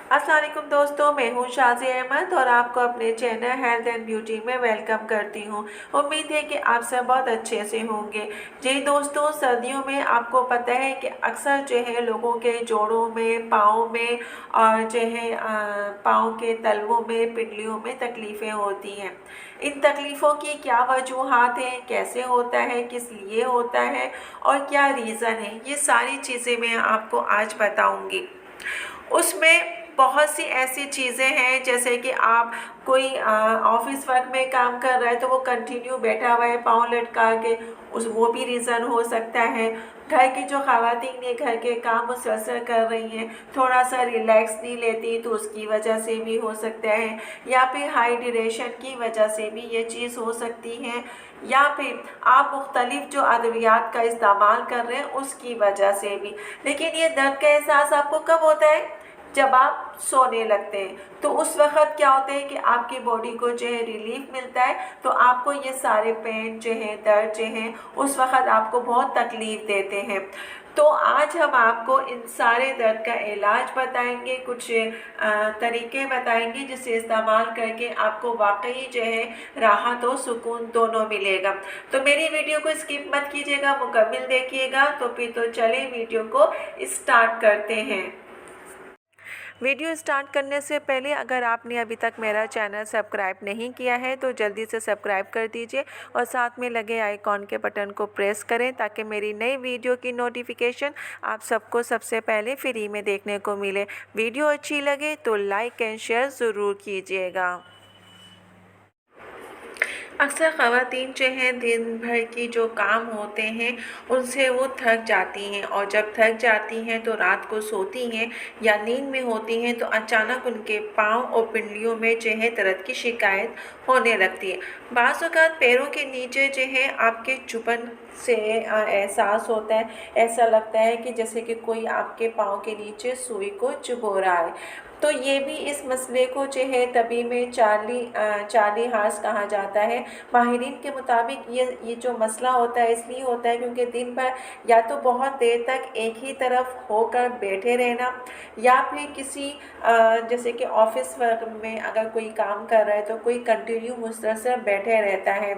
अस्सलाम वालेकुम दोस्तों, मैं हूँ शाज़ी अहमद और आपको अपने चैनल हेल्थ एंड ब्यूटी में वेलकम करती हूँ। उम्मीद है कि आप सब बहुत अच्छे से होंगे। जी दोस्तों, सर्दियों में आपको पता है कि अक्सर जो है लोगों के जोड़ों में, पाँव में और जो है पाँव के तलवों में, पिंडलियों में तकलीफ़ें होती हैं। इन तकलीफ़ों की क्या वजूहात हैं, कैसे होता है, किस लिए होता है और क्या रीज़न है, ये सारी चीज़ें मैं आपको आज बताऊँगी। उसमें बहुत सी ऐसी चीज़ें हैं जैसे कि आप कोई ऑफिस वर्क में काम कर रहा है तो वो कंटिन्यू बैठा हुआ है पाँव लटका के, उस वो भी रीज़न हो सकता है। घर की जो ख़वातीन ये घर के काम मुसलसल कर रही हैं, थोड़ा सा रिलैक्स नहीं लेती तो उसकी वजह से भी हो सकता है, या फिर हाई ड्यूरेशन की वजह से भी ये चीज़ हो सकती है, या फिर आप मुख्तलिफ जो अद्वियात का इस्तेमाल कर रहे हैं उसकी वजह से भी। लेकिन ये दर्द का एहसास आपको कब होता है? जब आप सोने लगते हैं। तो उस वक़्त क्या होता है कि आपकी बॉडी को जो है रिलीफ मिलता है, तो आपको ये सारे पेन जो हैं, दर्द जो हैं, उस वक़्त आपको बहुत तकलीफ़ देते हैं। तो आज हम आपको इन सारे दर्द का इलाज बताएंगे, कुछ तरीके बताएंगे जिसे इस्तेमाल करके आपको वाकई जो है राहत और सुकून दोनों मिलेगा। तो मेरी वीडियो को स्किप मत कीजिएगा, मुकम्मल देखिएगा। तो फिर तो चले वीडियो को स्टार्ट करते हैं। वीडियो स्टार्ट करने से पहले अगर आपने अभी तक मेरा चैनल सब्सक्राइब नहीं किया है तो जल्दी से सब्सक्राइब कर दीजिए और साथ में लगे आइकॉन के बटन को प्रेस करें ताकि मेरी नई वीडियो की नोटिफिकेशन आप सबको सबसे पहले फ्री में देखने को मिले। वीडियो अच्छी लगे तो लाइक एंड शेयर ज़रूर कीजिएगा। अक्सर ख़वातीन जो हैं दिन भर की जो काम होते हैं उनसे वो थक जाती हैं, और जब थक जाती हैं तो रात को सोती हैं या नींद में होती हैं तो अचानक उनके पाँव और पिंडलियों में जो है दर्द की शिकायत होने लगती है। बाज़ औक़ात पैरों के नीचे जो है आपके चुभन से एहसास होता है, ऐसा लगता है कि जैसे कि कोई आपके पाँव के नीचे सुई को चुभो रहा है। तो ये भी इस मसले को जो है तबी में चार्ली हार्स कहा जाता है। माहिरीन के मुताबिक ये जो मसला होता है इसलिए होता है क्योंकि दिन भर या तो बहुत देर तक एक ही तरफ होकर बैठे रहना, या फिर किसी जैसे कि ऑफिस वर्क में अगर कोई काम कर रहा है तो कोई कंटिन्यू मुसलसल बैठे रहता है,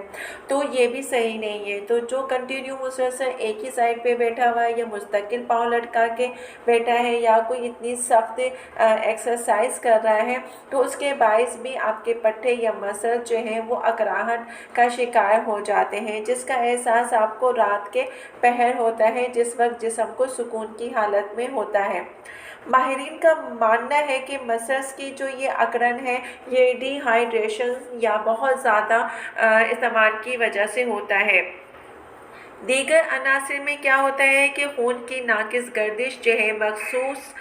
तो ये भी सही नहीं है। तो जो कंटिन्यू मुसलसल एक ही साइड पे बैठा हुआ है या मुस्तकिल पाँव लटका के बैठा है या कोई इतनी सख्त एक्सरसाइज कर रहा है तो उसके बायस भी आपके पट्टे या मसल जो हैं वो अकड़ाहट का शिकार हो जाते हैं, जिसका एहसास आपको रात के पहर होता है जिस वक्त जिस्म को सुकून की हालत में होता है। माहिरीन का मानना है कि मसल्स की जो ये अकड़न है ये डिहाइड्रेशन या बहुत ज़्यादा इस्तेमाल की वजह से होता है। दीगर अनासर में क्या होता है कि खून की नाकिस गर्दिश जो है मखसूस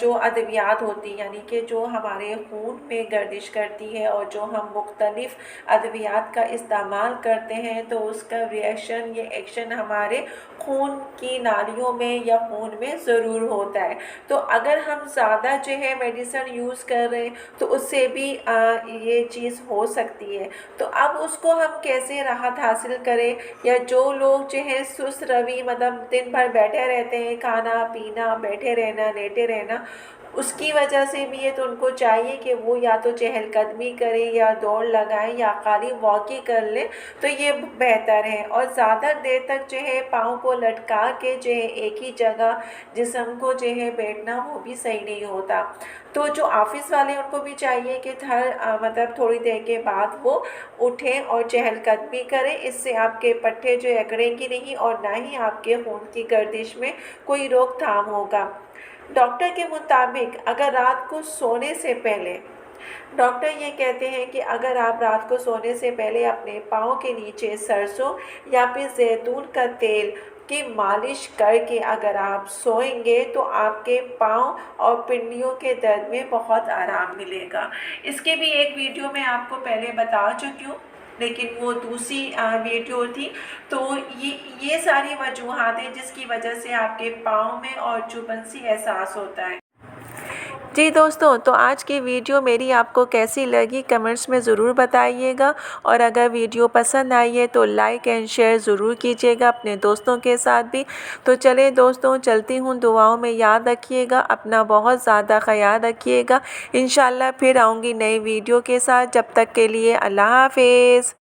जो अद्वियात होती यानी कि जो हमारे खून में गर्दिश करती है और जो हम मुख्तलिफ़ अद्वियात का इस्तेमाल करते हैं तो उसका रिएक्शन या एक्शन हमारे खून की नालियों में या खून में ज़रूर होता है। तो अगर हम ज़्यादा जो है मेडिसिन यूज़ कर रहे हैं तो उससे भी ये चीज़ हो सकती है। तो अब उसको हम कैसे राहत हासिल करें, या जो लोग जो है सुस्त रवि मतलब दिन भर बैठे रहते हैं, खाना पीना बैठे रहना लेटे रहना, उसकी वजह से भी है, तो उनको चाहिए कि वो या तो चहलकदमी करें या दौड़ लगाएं या खाली वॉकिंग कर लें तो ये बेहतर है। और ज़्यादा देर तक जो है पाँव को लटका के जो है एक ही जगह जिस्म को जो है बैठना वो भी सही नहीं होता। तो जो ऑफिस वाले उनको भी चाहिए कि मतलब थोड़ी देर के बाद वो उठें और चहलकदमी करें, इससे आपके पट्टे जो अकड़ेंगी नहीं और ना ही आपके खून की गर्दिश में कोई रोकथाम होगा। डॉक्टर के मुताबिक अगर रात को सोने से पहले डॉक्टर ये कहते हैं कि अगर आप रात को सोने से पहले अपने पाँव के नीचे सरसों या फिर जैतून का तेल की मालिश करके अगर आप सोएंगे तो आपके पाँव और पिंडियों के दर्द में बहुत आराम मिलेगा। इसके भी एक वीडियो मैं आपको पहले बता चुकी हूँ, लेकिन वो दूसरी वीडियो थी। तो ये सारी वजूहात हैं जिसकी वजह से आपके पाँव में और चुभन सी एहसास होता है। जी दोस्तों, तो आज की वीडियो मेरी आपको कैसी लगी कमेंट्स में ज़रूर बताइएगा, और अगर वीडियो पसंद आई है तो लाइक एंड शेयर ज़रूर कीजिएगा अपने दोस्तों के साथ भी। तो चलिए दोस्तों, चलती हूँ, दुआओं में याद रखिएगा, अपना बहुत ज़्यादा ख़याल रखिएगा। इंशाल्लाह फिर आऊँगी नई वीडियो के साथ, जब तक के लिए अल्लाह हाफ़िज़।